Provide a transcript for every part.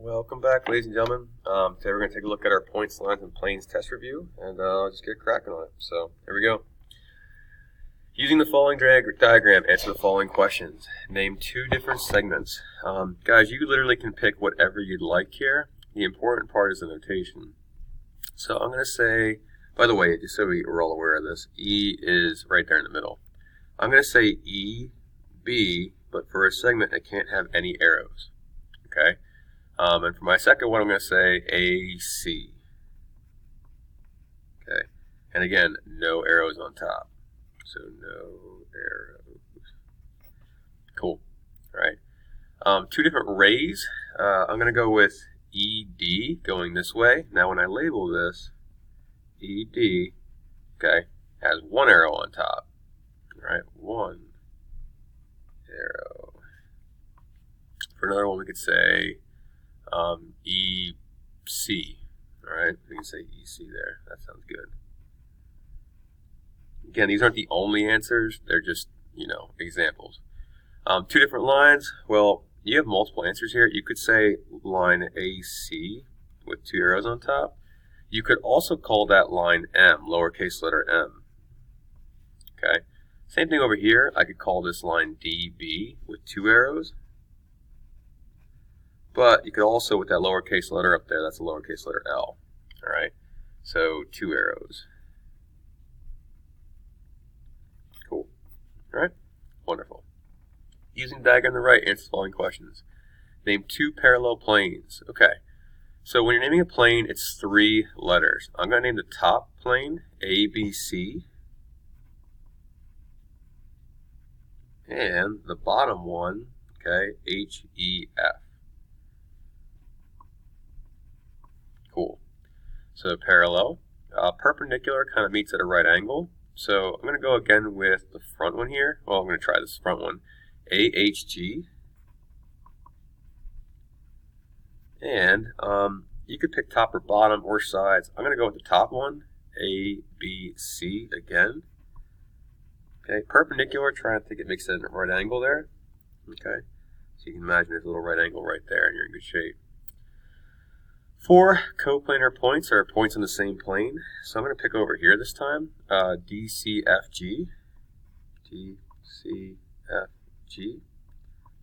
Welcome back, ladies and gentlemen. Today we're going to take a look at our points, lines, and planes test review, and just get cracking on it. So, here we go. Using the following diagram, answer the following questions. Name two different segments. Guys, you literally can pick whatever you'd like here. The important part is the notation. So I'm going to say, by the way, just so we're all aware of this, E is right there in the middle. I'm going to say E, B, but for a segment it can't have any arrows. Okay? And for my second one, I'm going to say AC. Okay, and again, no arrows on top. So no arrows. Cool. All right. Two different rays. I'm going to go with ED going this way. Now, when I label this, ED, okay, has one arrow on top. All right, one arrow. For another one, we could say EC. Alright, we can say EC there. That sounds good. Again, these aren't the only answers. They're just, examples. Two different lines. Well, you have multiple answers here. You could say line AC with two arrows on top. You could also call that line M, lowercase letter m. Okay. Same thing over here. I could call this line DB with two arrows. But you could also, with that lowercase letter up there, that's a lowercase letter L. All right, so two arrows. Cool. All right, wonderful. Using diagram on the right, answer the following questions. Name two parallel planes. Okay, so when you're naming a plane, it's three letters. I'm going to name the top plane ABC, and the bottom one, okay, HEF. Cool. So parallel. Perpendicular kind of meets at a right angle. So I'm going to go again with the front one here. Well, I'm going to try this front one. AHG. And you could pick top or bottom or sides. I'm going to go with the top one. ABC again. Okay, perpendicular, trying to think it makes it at a right angle there. Okay, so you can imagine there's a little right angle right there and you're in good shape. Four coplanar points are points on the same plane. So I'm going to pick over here this time, DCFG. DCFG.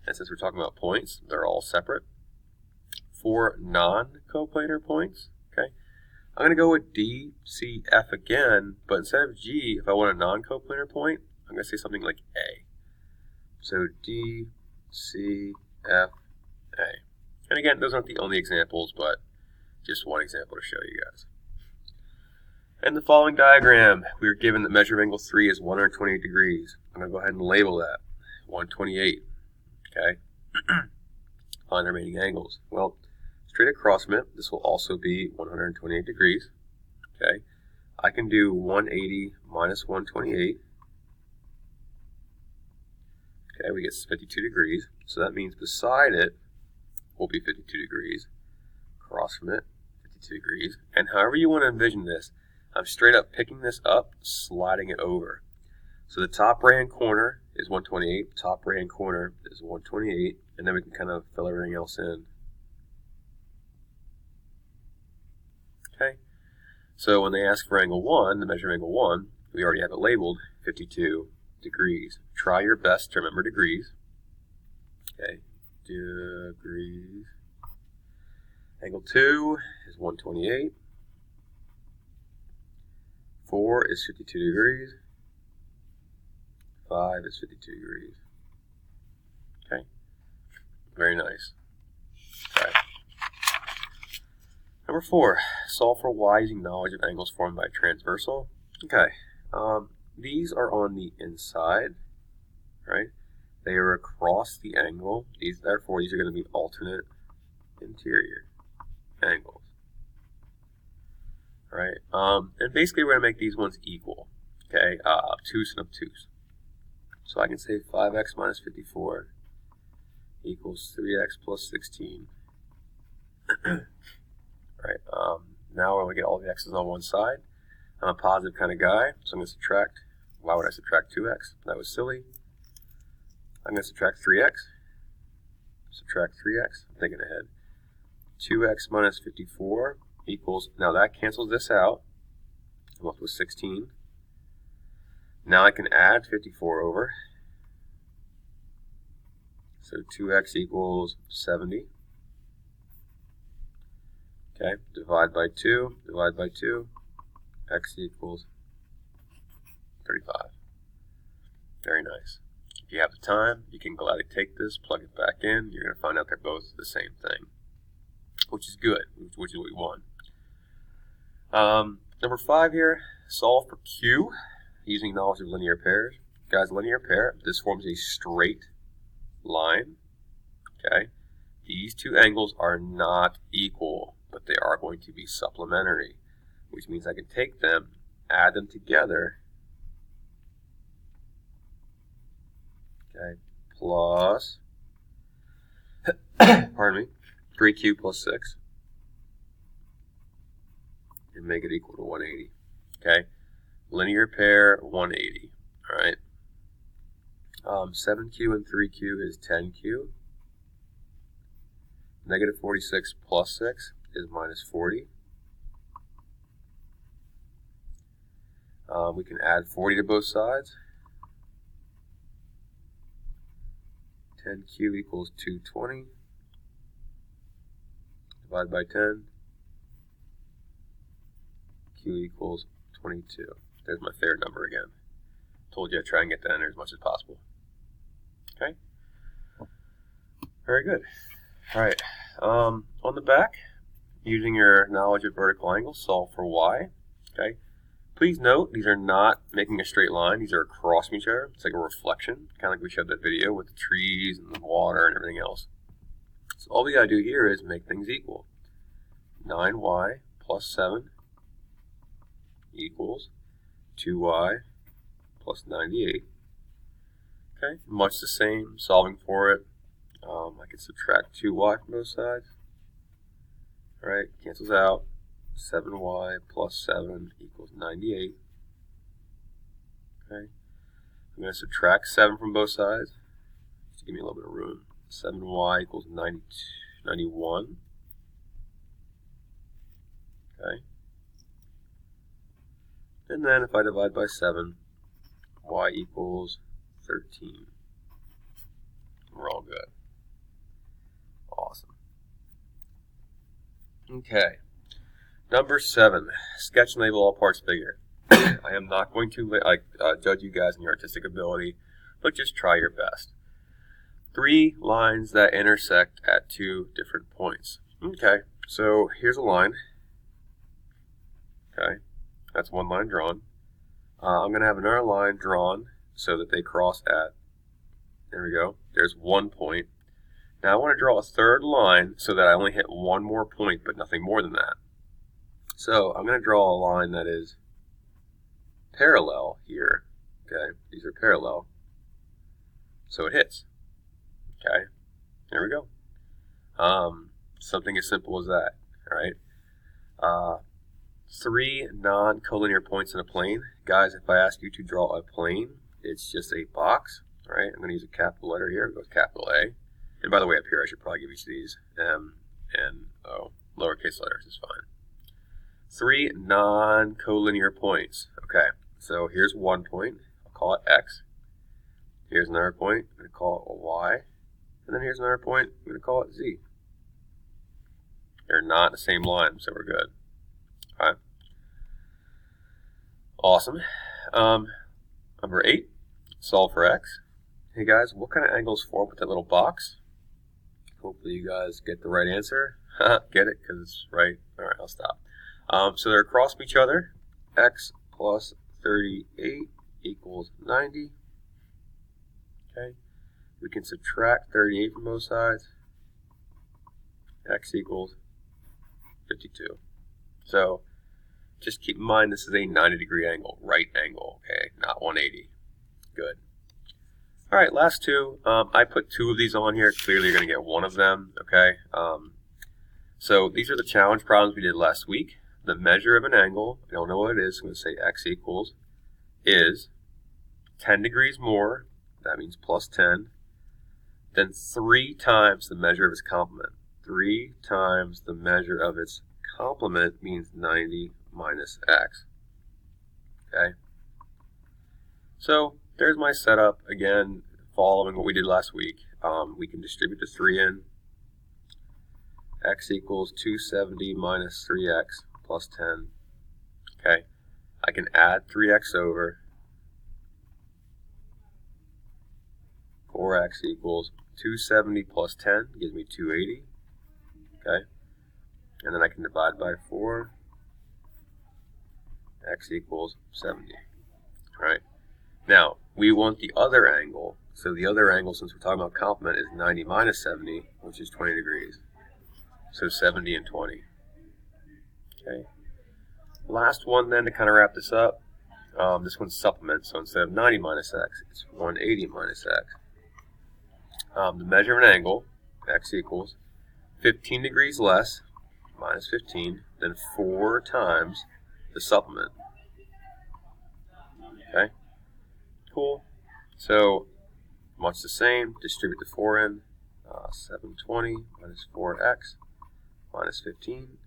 And since we're talking about points, they're all separate. Four non-coplanar points. Okay, I'm going to go with DCF again, but instead of G, if I want a non-coplanar point, I'm going to say something like A. So DCFA. And again, those aren't the only examples, but just one example to show you guys. In the following diagram, we are given that measure of angle 3 is 128 degrees. I'm going to go ahead and label that 128. Okay. Find the remaining angles. Well, straight across from it, this will also be 128 degrees. Okay. I can do 180 minus 128. Okay, we get 52 degrees. So that means beside it will be 52 degrees. Across from it, 52 degrees. And however you want to envision this, I'm straight up picking this up, sliding it over. So the top right hand corner is 128, top right hand corner is 128, and then we can kind of fill everything else in. Okay, so when they ask for angle 1, the measure of angle 1, we already have it labeled 52 degrees. Try your best to remember degrees. Okay, degrees. Angle 2 is 128. 4 is 52 degrees. 5 is 52 degrees. Okay, very nice. Okay. Number 4, solve for y using knowledge of angles formed by transversal. Okay, these are on the inside, right? They are across the angle. Therefore, these are going to be alternate interior angles. Right? And basically we're going to make these ones equal. Okay, obtuse and obtuse. So I can say 5x minus 54 equals 3x plus 16. Right, now we're going to get all the x's on one side. I'm a positive kind of guy, so I'm going to subtract. Why would I subtract 2x? That was silly. I'm going to subtract 3x. Subtract 3x. I'm thinking ahead. 2x minus 54 equals, now that cancels this out. I'm left with 16. Now I can add 54 over. So 2x equals 70. Okay, divide by 2, x equals 35. Very nice. If you have the time, you can gladly take this, plug it back in. You're going to find out they're both the same thing, which is good, which is what we want. Number 5 here, solve for Q using knowledge of linear pairs. Guys, linear pair, this forms a straight line. Okay, these two angles are not equal, but they are going to be supplementary, which means I can take them, add them together. Okay, plus, pardon me, 3q plus 6, and make it equal to 180. Okay, linear pair 180. All right. 7q and 3q is 10q. Negative 46 plus 6 is minus 40. We can add 40 to both sides. 10q equals 220. Divide by 10. Q equals 22. There's my fair number again. Told you I'd try and get that in there as much as possible. Okay. Very good. All right. On the back, using your knowledge of vertical angles, solve for y. Okay. Please note, these are not making a straight line. These are across from each other. It's like a reflection, kind of like we showed that video with the trees and the water and everything else. So all we got to do here is make things equal. 9y plus 7 equals 2y plus 98. Okay, much the same, solving for it. I can subtract 2y from both sides. All right, cancels out. 7y plus 7 equals 98. Okay, I'm going to subtract 7 from both sides. Just give me a little bit of room. 7y equals 91. Okay. And then if I divide by 7, y equals 13. We're all good. Awesome. Okay. Number 7, sketch and label all parts figure. I am not going to judge you guys on your artistic ability, but just try your best. 3 lines that intersect at 2 different points. Okay, so here's a line. Okay, that's one line drawn. I'm going to have another line drawn so that they cross at, there we go, there's 1 point. Now I want to draw a third line so that I only hit one more point, but nothing more than that. So I'm going to draw a line that is parallel here. Okay, these are parallel. So it hits. Okay, there we go. Something as simple as that. All right. 3 non-collinear points in a plane. Guys, if I ask you to draw a plane, it's just a box. All right, I'm going to use a capital letter here. It goes capital A. And by the way, up here, I should probably give each of these M and O. Lowercase letters is fine. 3 non-collinear points. Okay, so here's 1 point. I'll call it X. Here's another point. I'm going to call it Y. And then here's another point. I'm going to call it Z. They're not the same line, so we're good. All right. Awesome. Number 8, solve for X. Hey guys, what kind of angles form with that little box? Hopefully you guys get the right answer. Get it? Because it's right. All right, I'll stop. So they're across from each other. X plus 38 equals 90. Okay. We can subtract 38 from both sides. X equals 52. So just keep in mind this is a 90-degree angle, right angle, okay, not 180. Good. All right, last 2. I put 2 of these on here. Clearly you're going to get 1 of them, okay? So these are the challenge problems we did last week. The measure of an angle, I don't know what it is, I'm going to say X equals, is 10 degrees more, that means plus 10, then 3 times the measure of its complement. 3 times the measure of its complement means 90 minus x. Okay? So there's my setup. Again, following what we did last week. We can distribute the 3 in. X equals 270 minus 3x plus 10. Okay? I can add 3x over. 4x equals 270 plus 10 gives me 280. Okay? And then I can divide by 4. X equals 70. Right? Now, we want the other angle. So the other angle, since we're talking about complement, is 90 minus 70, which is 20 degrees. So 70 and 20. Okay. Last one then to kind of wrap this up. This one's supplement. So instead of 90 minus x, it's 180 minus x. The measure of an angle, x equals 15 degrees less, minus 15, than 4 times the supplement. Okay? Cool. So, much the same, distribute the 4 in, 720 minus 4x minus 15.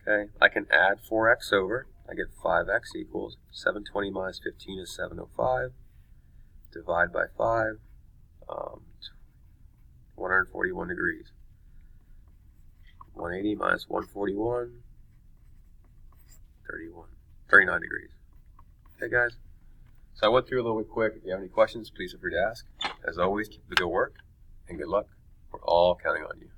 Okay, I can add 4x over. I get 5x equals 720 minus 15 is 705. Divide by 5, 141 degrees. 180 minus 141, 39 degrees. Okay, guys? So I went through a little bit quick. If you have any questions, please feel free to ask. As always, keep the good work and good luck. We're all counting on you.